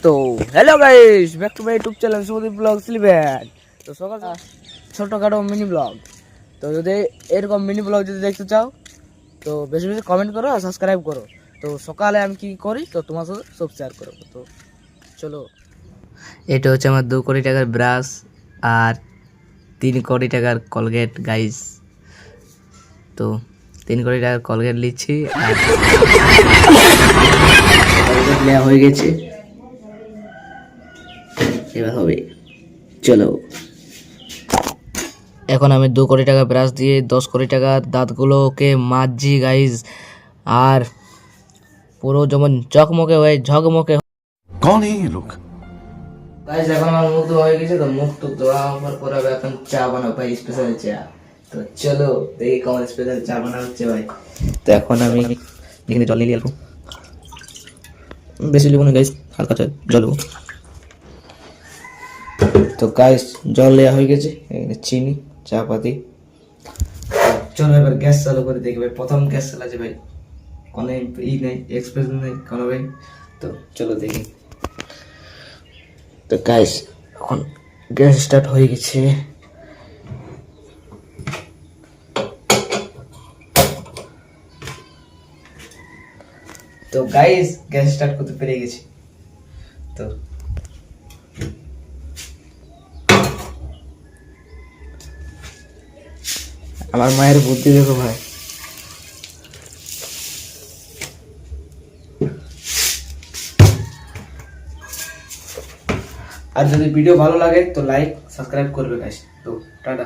তো hello guys, back to my YouTube channel Sumdeep blog সিলিভেন। তো সকাল ছোটখাটো মিনি ব্লগ। তো যদি এরকম মিনি ব্লগ যদি দেখতে চাও তো বেশি বেশি কমেন্ট করো আর সাবস্ক্রাইব করো। তো সকালে আমি কি করি তো তোমার সাথে সব শেয়ার করবো। তো চলো, এটা হচ্ছে আমার 2 কোটি টাকার ব্রাশ আর 3 কোটি টাকার কলগেট গাইস। তো 3 কোটি টাকার কলগেট নিচ্ছি আর কলগেট নেওয়া হয়ে গেছে, এবার হবে। চলো, এখন আমি 2 কোটি টাকা ব্রাশ দিয়ে 10 কোটি টাকার দাঁতগুলোকে মাজছি গাইস, আর পুরো যেমন চকমকে হয়ে ঝকমকে। कौन है ये लोग? গাইস এখন আমার মুখ ধোয়া হয়ে গেছে, তো মুখ টুক ধোয়া হওয়ার পর আমি এখন চা বানাবো ভাই, স্পেশাল চা। তো চলো দেখি কেমন স্পেশাল চা বানা হচ্ছে ভাই। তো এখন আমি এখানে জল নিয়ে অল্প, বেশি নেবো না গাইস, হালকা জল নেবো। তো গাইস জল নেওয়া হয়ে গেছে, এখানে চিনি, চা পাতি। চলো এবার গ্যাস চালু করে দেখি ভাই। প্রথম গ্যাস চালাচ্ছে ভাই, কোনো নেই, এক্সপ্রেস নেই কোনো ভাই। তো চলো দেখি। তো গাইস এখন গ্যাস স্টার্ট হয়ে গেছে। তো গাইস গ্যাস স্টার্ট করতে পেরে গেছি। তো আমার মায়ের বুদ্ধি দেখো ভাই। আর যদি ভিডিও ভালো লাগে তো লাইক সাবস্ক্রাইব করবে গাইস। তো টাটা।